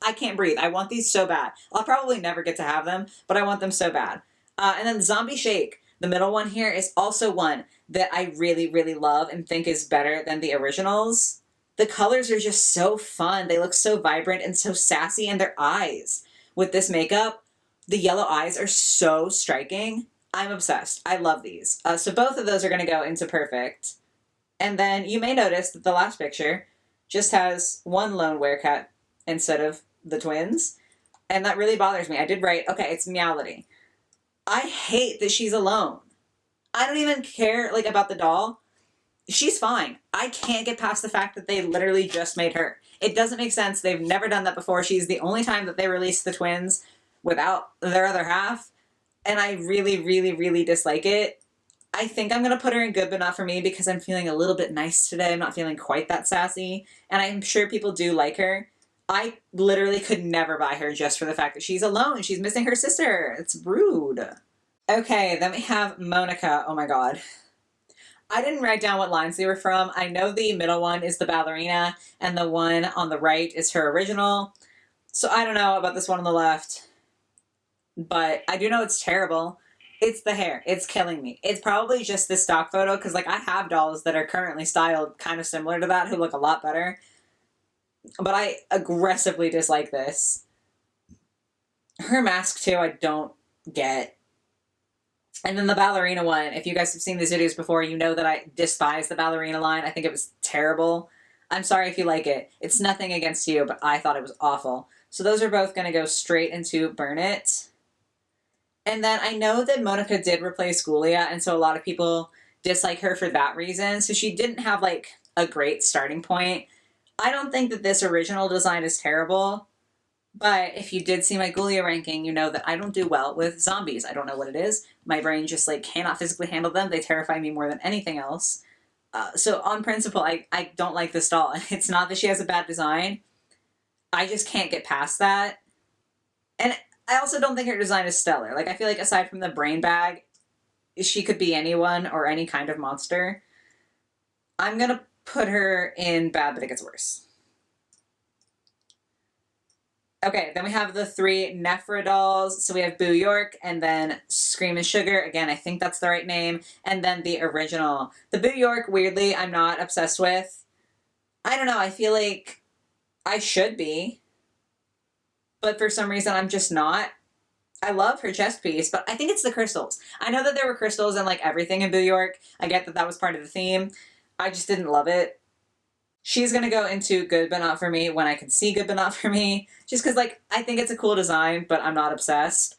I can't breathe. I want these so bad. I'll probably never get to have them, but I want them so bad. And then Zombie Shake, the middle one here, is also one that I really, really love and think is better than the originals. The colors are just so fun. They look so vibrant and so sassy, and their eyes with this makeup, the yellow eyes are so striking. I'm obsessed. I love these. So both of those are going to go into perfect. And then you may notice that the last picture just has one lone werecat instead of the twins. And that really bothers me. I did write, okay, it's Meowlity. I hate that she's alone. I don't even care like about the doll. She's fine. I can't get past the fact that they literally just made her. It doesn't make sense. They've never done that before. She's the only time that they released the twins without their other half. And I really, really, really dislike it. I think I'm going to put her in good but not for me because I'm feeling a little bit nice today. I'm not feeling quite that sassy. And I'm sure people do like her. I literally could never buy her just for the fact that she's alone. She's missing her sister. It's rude. Okay, then we have Monica. Oh my god. I didn't write down what lines they were from. I know the middle one is the ballerina, and the one on the right is her original. So I don't know about this one on the left. But I do know it's terrible. It's the hair. It's killing me. It's probably just the stock photo, because like I have dolls that are currently styled kind of similar to that who look a lot better. But I aggressively dislike this. Her mask, too, I don't get. And then the ballerina one, if you guys have seen these videos before, you know that I despise the ballerina line. I think it was terrible. I'm sorry if you like it. It's nothing against you, but I thought it was awful. So those are both going to go straight into Burn It. And then I know that Monica did replace Ghoulia, and so a lot of people dislike her for that reason. So she didn't have, like, a great starting point. I don't think that this original design is terrible, but if you did see my Ghoulia ranking, you know that I don't do well with zombies. I don't know what it is. My brain just, like, cannot physically handle them. They terrify me more than anything else. So on principle, I don't like this doll. It's not that she has a bad design. I just can't get past that. And I also don't think her design is stellar. Like, I feel like aside from the brain bag, she could be anyone or any kind of monster. I'm going to put her in bad, but it gets worse. Okay, then we have the three Nephra dolls. So we have Boo York, and then Screamin' Sugar. Again, I think that's the right name. And then the original. The Boo York, weirdly, I'm not obsessed with. I don't know, I feel like I should be. But for some reason, I'm just not. I love her chest piece, but I think it's the crystals. I know that there were crystals in, like, everything in Boo York. I get that that was part of the theme. I just didn't love it. She's going to go into good but not for me when I can see good but not for me. Just because, like, I think it's a cool design, but I'm not obsessed.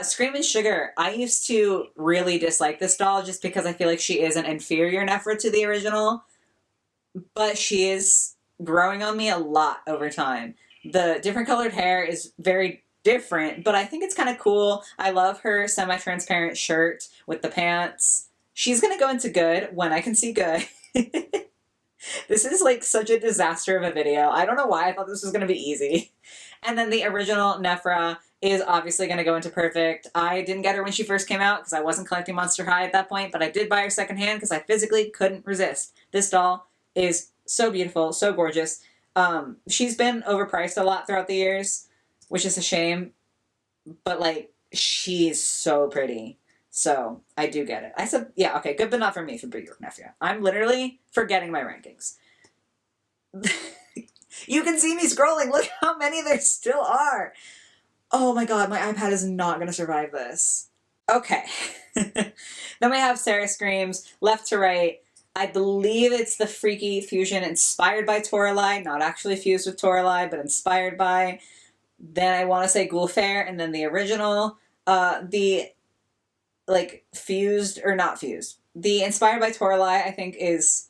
Screamin' Sugar. I used to really dislike this doll just because I feel like she is an inferior Nephra to the original. But she is growing on me a lot over time. The different colored hair is very different, but I think it's kind of cool. I love her semi-transparent shirt with the pants. She's going to go into good when I can see good. This is like such a disaster of a video. I don't know why I thought this was going to be easy. And then the original Nephra is obviously going to go into perfect. I didn't get her when she first came out because I wasn't collecting Monster High at that point, but I did buy her secondhand because I physically couldn't resist. This doll is so beautiful, so gorgeous. She's been overpriced a lot throughout the years, which is a shame, but like, she's so pretty. So I do get it. I said, yeah, okay, good, but not for me for Boo York Nephew. I'm literally forgetting my rankings. You can see me scrolling. Look how many there still are. Oh my god, my iPad is not going to survive this. Okay. Then we have Sarah Screams, left to right. I believe it's the Freaky fusion inspired by Toralei, not actually fused with Toralei, but inspired by. Then I want to say Ghoul Fair, and then the original. The, like, fused, or not fused. The inspired by Toralei, I think, is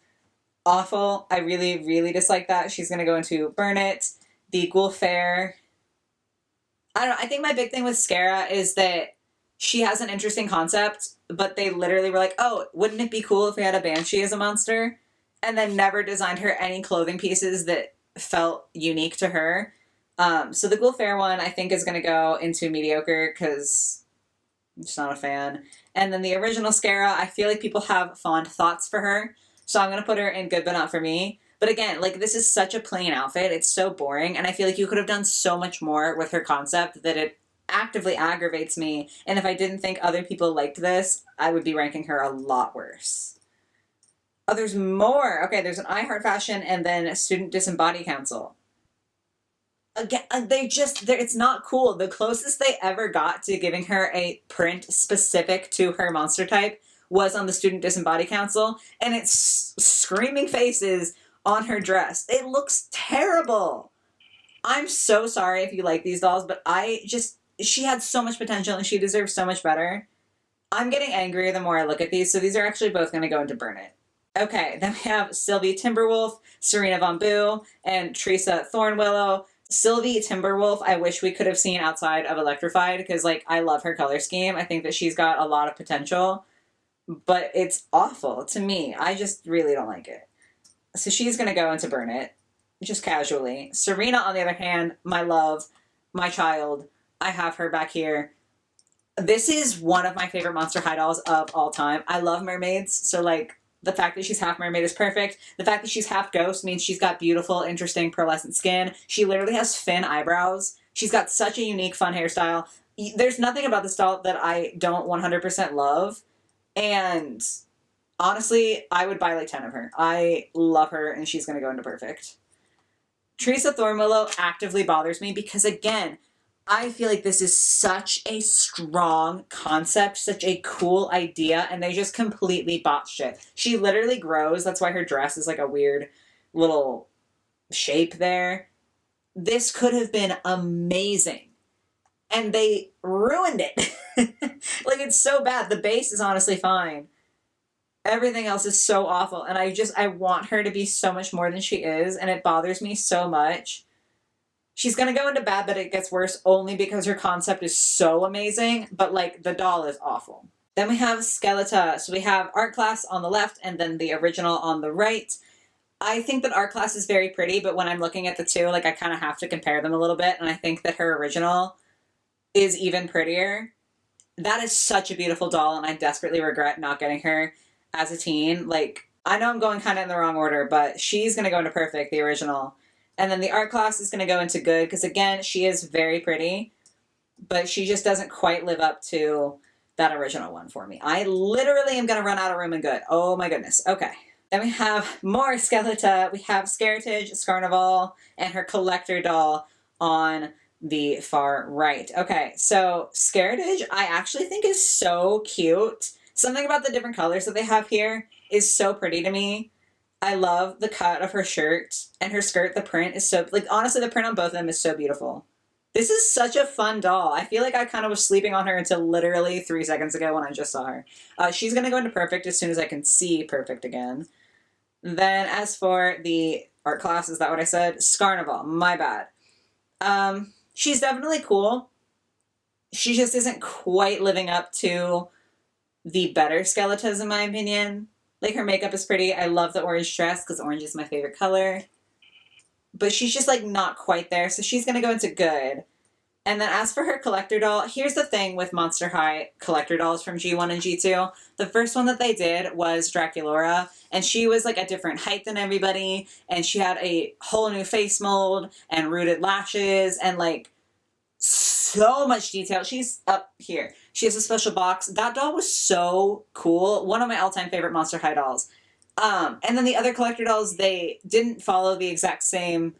awful. I really, really dislike that. She's going to go into Burn It. The Ghoul Fair. I don't know. I think my big thing with Scara is that she has an interesting concept, but they literally were like, oh, wouldn't it be cool if we had a Banshee as a monster? And then never designed her any clothing pieces that felt unique to her. So the Ghoul Fair one, I think, is going to go into mediocre because I'm just not a fan. And then the original Scara, I feel like people have fond thoughts for her. So I'm going to put her in good but not for me. But again, like, this is such a plain outfit. It's so boring. And I feel like you could have done so much more with her concept that it actively aggravates me. And if I didn't think other people liked this, I would be ranking her a lot worse. Oh, there's more. Okay, there's an I Heart Fashion and then a Student Disembodied Council. Again, it's not cool. The closest they ever got to giving her a print specific to her monster type was on the Student Disembodied Council, and it's screaming faces on her dress. It looks terrible. I'm so sorry if you like these dolls, but she had so much potential and she deserves so much better. I'm getting angrier the more I look at these, so these are actually both going to go into Burn It. Okay, then we have Sylvie Timberwolf, Serena Von Boo, and Teresa Thornwillow. Sylvie Timberwolf, I wish we could have seen outside of Electrified because, like, I love her color scheme. I think that she's got a lot of potential, but it's awful to me. I just really don't like it. So she's going to go into Burn It, just casually. Serena, on the other hand, my love, my child, I have her back here. This is one of my favorite Monster High dolls of all time. I love mermaids, so, like, the fact that she's half mermaid is perfect. The fact that she's half ghost means she's got beautiful, interesting, pearlescent skin. She literally has fin eyebrows. She's got such a unique, fun hairstyle. There's nothing about this doll that I don't 100% love. And honestly, I would buy like 10 of her. I love her, and she's going to go into perfect. Teresa Thornwillow actively bothers me because, again, I feel like this is such a strong concept, such a cool idea, and they just completely botched it. She literally grows. That's why her dress is like a weird little shape there. This could have been amazing, and they ruined it. Like, it's so bad. The base is honestly fine. Everything else is so awful, and I want her to be so much more than she is, and it bothers me so much. She's going to go into bad, but it gets worse only because her concept is so amazing, but, like, the doll is awful. Then we have Skeletor. So we have Art Class on the left and then the original on the right. I think that Art Class is very pretty, but when I'm looking at the two, like, I kind of have to compare them a little bit, and I think that her original is even prettier. That is such a beautiful doll, and I desperately regret not getting her as a teen. Like, I know I'm going kind of in the wrong order, but she's going to go into perfect, the original. And then the Art Class is going to go into good, because again, she is very pretty, but she just doesn't quite live up to that original one for me. I literally am going to run out of room in good. Oh my goodness. Okay. Then we have more Skeletor. We have Scaritage, Scarnival, and her collector doll on the far right. Okay, so Scaritage I actually think is so cute. Something about the different colors that they have here is so pretty to me. I love the cut of her shirt and her skirt. The print is so, like, honestly, the print on both of them is so beautiful. This is such a fun doll. I feel like I kind of was sleeping on her until literally 3 seconds ago when I just saw her. She's going to go into perfect as soon as I can see perfect again. Then as for the Art Class, is that what I said? Scarnival, my bad. She's definitely cool. She just isn't quite living up to the better Skeletas, in my opinion. Like, her makeup is pretty. I love the orange dress because orange is my favorite color. But she's just, like, not quite there, so she's going to go into good. And then as for her collector doll, here's the thing with Monster High collector dolls from G1 and G2. The first one that they did was Draculaura, and she was, like, a different height than everybody, and she had a whole new face mold and rooted lashes and, like, so much detail. She's up here. She has a special box. That doll was so cool. One of my all-time favorite Monster High dolls. And then the other collector dolls, they didn't follow the exact same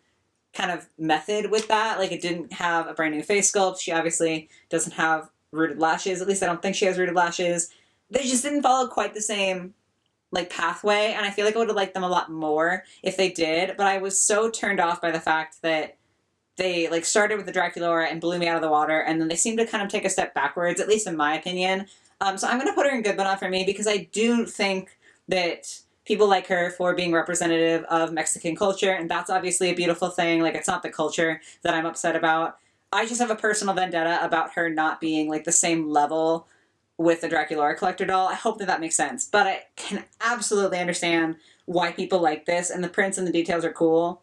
kind of method with that. Like, it didn't have a brand new face sculpt. She obviously doesn't have rooted lashes. At least I don't think she has rooted lashes. They just didn't follow quite the same like pathway, and I feel like I would have liked them a lot more if they did, but I was so turned off by the fact that they like started with the Draculaura and blew me out of the water, and then they seem to kind of take a step backwards, at least in my opinion. So I'm going to put her in good but not for me, because I do think that people like her for being representative of Mexican culture, and that's obviously a beautiful thing. Like, it's not the culture that I'm upset about. I just have a personal vendetta about her not being like the same level with the Draculaura collector doll. I hope that that makes sense, but I can absolutely understand why people like this, and the prints and the details are cool.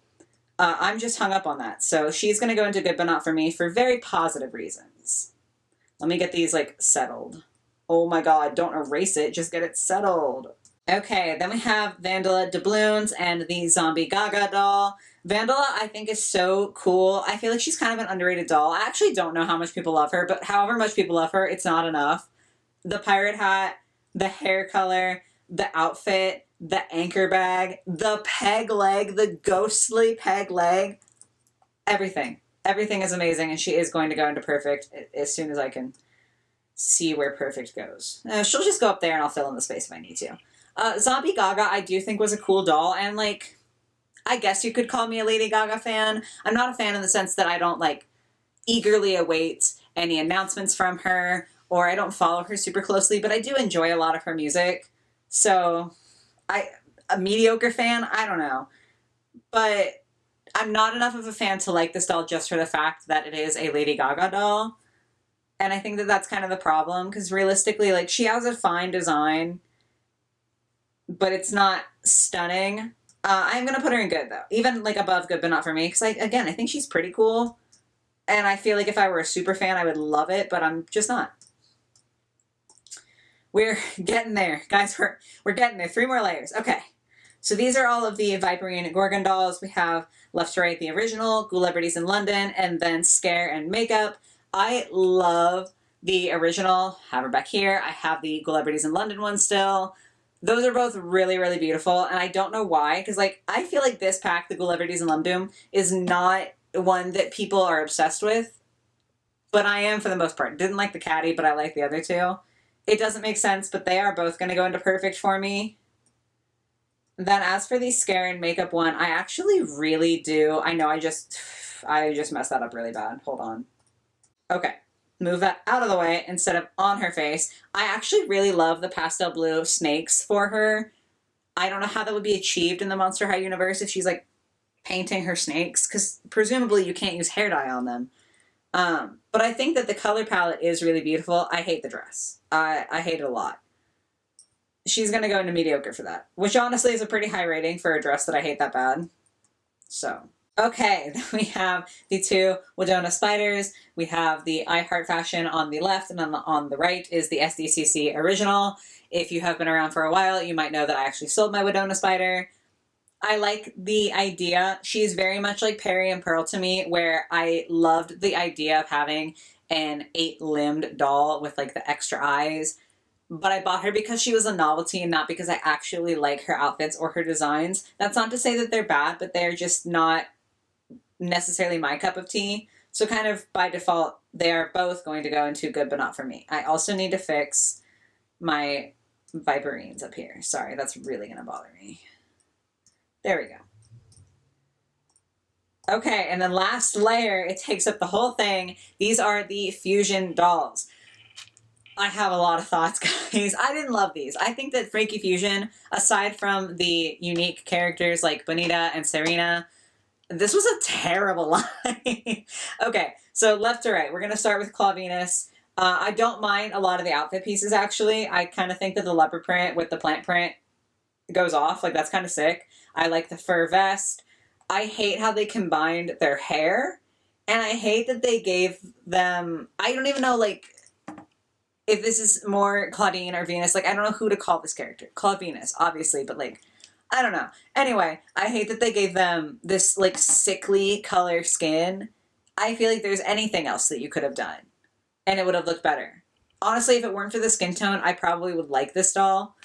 I'm just hung up on that. So she's going to go into good but not for me for very positive reasons. Let me get these like settled. Oh my god, don't erase it, just get it settled. Okay, then we have Vandala Doubloons and the Zombie Gaga doll. Vandala, I think, is so cool. I feel like she's kind of an underrated doll. I actually don't know how much people love her, but however much people love her, it's not enough. The pirate hat, the hair color, the outfit, the anchor bag, the peg leg, the ghostly peg leg, everything. Everything is amazing, and she is going to go into perfect as soon as I can see where perfect goes. She'll just go up there and I'll fill in the space if I need to. Zombie Gaga, I do think, was a cool doll, and like, I guess you could call me a Lady Gaga fan. I'm not a fan in the sense that I don't like eagerly await any announcements from her, or I don't follow her super closely, but I do enjoy a lot of her music. So, a mediocre fan, I don't know. But I'm not enough of a fan to like this doll just for the fact that it is a Lady Gaga doll. And I think that that's kind of the problem, because realistically, like, she has a fine design, but it's not stunning. I'm going to put her in good, though. Even, like, above good, but not for me. Because, again, I think she's pretty cool. And I feel like if I were a super fan, I would love it, but I'm just not. We're getting there. Guys, we're getting there. 3 more layers. Okay. So these are all of the Viperine Gorgon dolls. We have left to right the original, Ghouls in London, and then Scare and Makeup. I love the original. Have her back here. I have the Ghouls in London one still. Those are both really, really beautiful, and I don't know why, because like, I feel like this pack, the Ghouls in London, is not one that people are obsessed with, but I am for the most part. Didn't like the caddy, but I like the other two. It doesn't make sense, but they are both going to go into perfect for me. Then as for the Scare and Makeup one, I actually really do. I know I just messed that up really bad. Hold on. Okay. Move that out of the way instead of on her face. I actually really love the pastel blue snakes for her. I don't know how that would be achieved in the Monster High universe if she's like painting her snakes, because presumably you can't use hair dye on them. But I think that the color palette is really beautiful. I hate the dress. I hate it a lot. She's going to go into mediocre for that, which honestly is a pretty high rating for a dress that I hate that bad. So, okay, then we have the 2 Wedona spiders. We have the I Heart Fashion on the left, and on the right is the SDCC original. If you have been around for a while, you might know that I actually sold my Wedona spider. I like the idea. She's very much like Perry and Pearl to me, where I loved the idea of having an 8-limbed doll with like the extra eyes. But I bought her because she was a novelty and not because I actually like her outfits or her designs. That's not to say that they're bad, but they're just not necessarily my cup of tea. So kind of by default, they are both going to go into good but not for me. I also need to fix my Viperines up here. Sorry, that's really going to bother me. There we go. Okay, and then last layer, it takes up the whole thing. These are the Fusion dolls. I have a lot of thoughts, guys. I didn't love these. I think that Frankie Fusion, aside from the unique characters like Bonita and Serena, this was a terrible line. Okay, so left to right. We're going to start with Claw Venus. I don't mind a lot of the outfit pieces, actually. I kind of think that the leopard print with the plant print goes off. Like, that's kind of sick. I like the fur vest. I hate how they combined their hair. And I hate that they gave them... I don't even know, like, if this is more Claudine or Venus. Like, I don't know who to call this character. Claude Venus, obviously, but, like, I don't know. Anyway, I hate that they gave them this, like, sickly color skin. I feel like there's anything else that you could have done, and it would have looked better. Honestly, if it weren't for the skin tone, I probably would like this doll,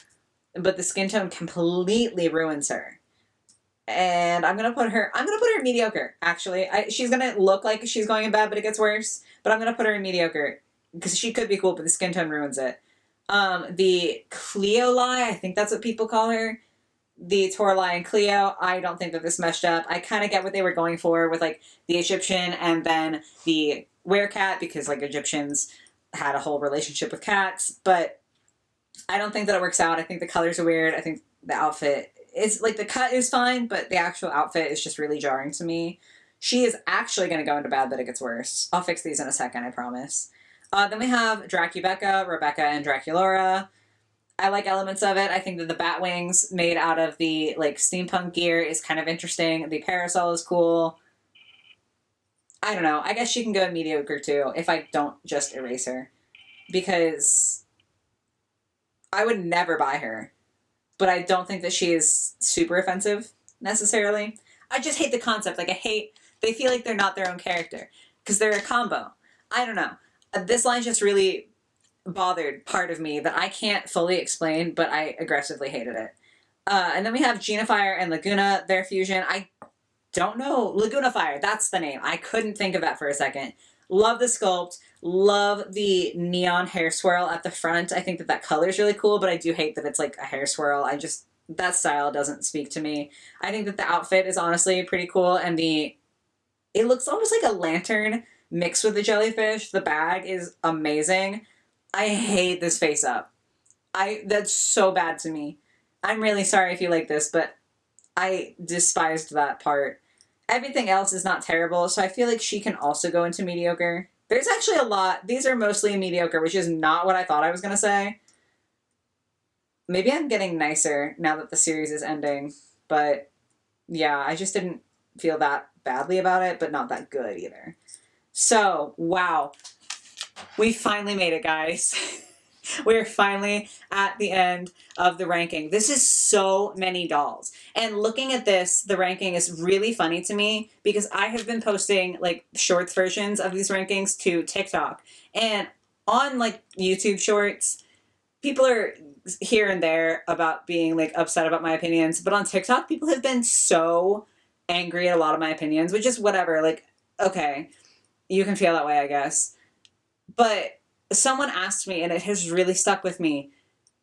but the skin tone completely ruins her. And I'm gonna put her mediocre, actually. She's gonna look like she's going in bad, but it gets worse. But I'm gonna put her in mediocre. because she could be cool, but the skin tone ruins it. The Cleolai, I think that's what people call her. The Toralei and Cleo, I don't think that this meshed up. I kind of get what they were going for with like the Egyptian and then the werecat, because like Egyptians had a whole relationship with cats, but I don't think that it works out. I think the colors are weird. I think the outfit is like, the cut is fine, but the actual outfit is just really jarring to me. She is actually going to go into bad, but it gets worse. I'll fix these in a second, I promise. Then we have Dracubecca, Rebecca, and Draculaura. I like elements of it. I think that the bat wings made out of the like steampunk gear is kind of interesting. The parasol is cool. I don't know. I guess she can go mediocre too if I don't just erase her, because I would never buy her, but I don't think that she is super offensive necessarily. I just hate the concept. Like, they feel like they're not their own character because they're a combo. I don't know. This line just really bothered part of me that I can't fully explain, but I aggressively hated it. And then we have Genifire and Laguna, their fusion. I don't know. Laguna Fire, that's the name. I couldn't think of that for a second. Love the sculpt. Love the neon hair swirl at the front. I think that that color is really cool, but I do hate that it's like a hair swirl. That style doesn't speak to me. I think that the outfit is honestly pretty cool, and it looks almost like a lantern mixed with the jellyfish. The bag is amazing. I hate this face up. That's so bad to me. I'm really sorry if you like this, but I despised that part. Everything else is not terrible, so I feel like she can also go into mediocre. There's actually a lot. These are mostly mediocre, which is not what I thought I was going to say. Maybe I'm getting nicer now that the series is ending, but yeah, I just didn't feel that badly about it, but not that good either. So, wow. We finally made it, guys. We're finally at the end of the ranking. This is so many dolls. And looking at this, the ranking is really funny to me because I have been posting like shorts versions of these rankings to TikTok. And on like YouTube shorts, people are here and there about being like upset about my opinions. But on TikTok, people have been so angry at a lot of my opinions, which is whatever. Like, okay, you can feel that way, I guess. But someone asked me, and it has really stuck with me,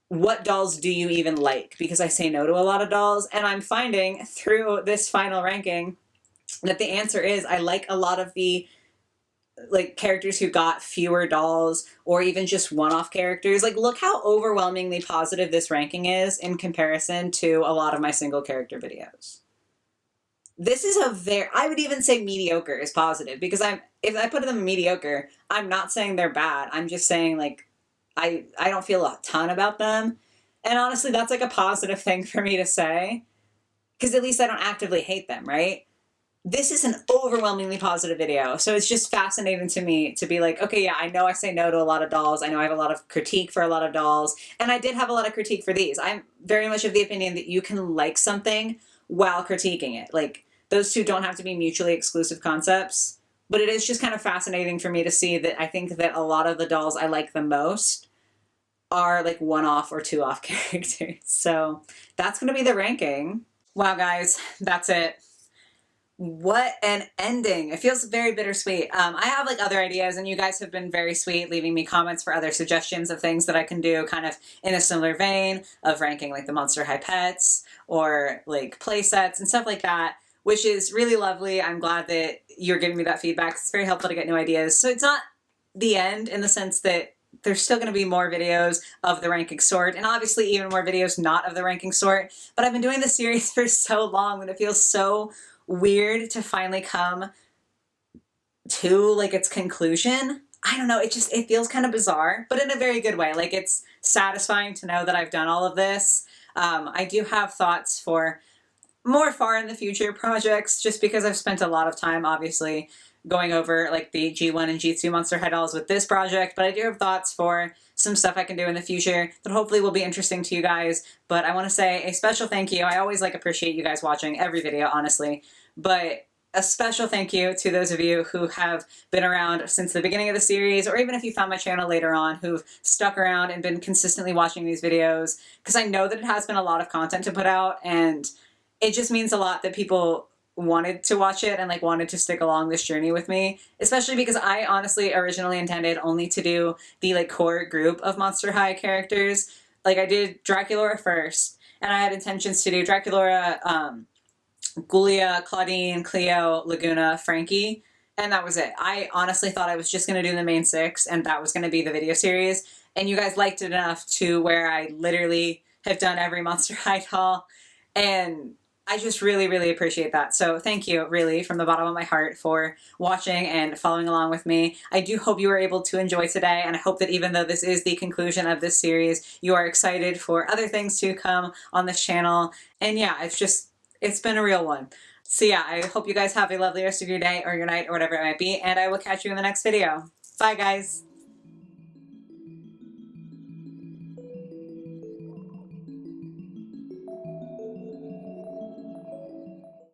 what dolls do you even like? Because I say no to a lot of dolls, and I'm finding through this final ranking that the answer is I like a lot of the like characters who got fewer dolls, or even just one-off characters. Like, look how overwhelmingly positive this ranking is in comparison to a lot of my single character videos. This is I would even say mediocre is positive, because if I put them mediocre, I'm not saying they're bad. I'm just saying like, I don't feel a ton about them. And honestly, that's like a positive thing for me to say, because at least I don't actively hate them, right? This is an overwhelmingly positive video. So it's just fascinating to me to be like, okay, yeah, I know I say no to a lot of dolls. I know I have a lot of critique for a lot of dolls. And I did have a lot of critique for these. I'm very much of the opinion that you can like something while critiquing it. Like, those two don't have to be mutually exclusive concepts. But it is just kind of fascinating for me to see that I think that a lot of the dolls I like the most are like one-off or two-off characters. So that's going to be the ranking. Wow, guys, that's it. What an ending. It feels very bittersweet. I have like other ideas, and you guys have been very sweet, leaving me comments for other suggestions of things that I can do kind of in a similar vein of ranking like the Monster High pets or like play sets and stuff like that, which is really lovely. I'm glad that you're giving me that feedback. It's very helpful to get new ideas. So it's not the end in the sense that there's still going to be more videos of the ranking sort, and obviously even more videos not of the ranking sort. But I've been doing this series for so long that it feels so weird to finally come to like its conclusion. I don't know, it feels kind of bizarre, but in a very good way. Like, it's satisfying to know that I've done all of this. I do have thoughts for more far in the future projects, just because I've spent a lot of time obviously going over like the G1 and G2 Monster High dolls with this project, but I do have thoughts for some stuff I can do in the future that hopefully will be interesting to you guys. But I want to say a special thank you. I always like appreciate you guys watching every video, honestly, but a special thank you to those of you who have been around since the beginning of the series, or even if you found my channel later on, who've stuck around and been consistently watching these videos, because I know that it has been a lot of content to put out, and it just means a lot that people wanted to watch it and like wanted to stick along this journey with me, especially because I honestly originally intended only to do the like core group of Monster High characters. Like I did Draculaura first, and I had intentions to do Draculaura, Gulia, Claudine, Cleo, Laguna, Frankie, and that was it. I honestly thought I was just going to do the main six, and that was going to be the video series. And you guys liked it enough to where I literally have done every Monster High doll, and I just really, really appreciate that. So thank you, really, from the bottom of my heart for watching and following along with me. I do hope you were able to enjoy today, and I hope that even though this is the conclusion of this series, you are excited for other things to come on this channel. And yeah, it's been a real one. So yeah, I hope you guys have a lovely rest of your day or your night or whatever it might be, and I will catch you in the next video. Bye, guys.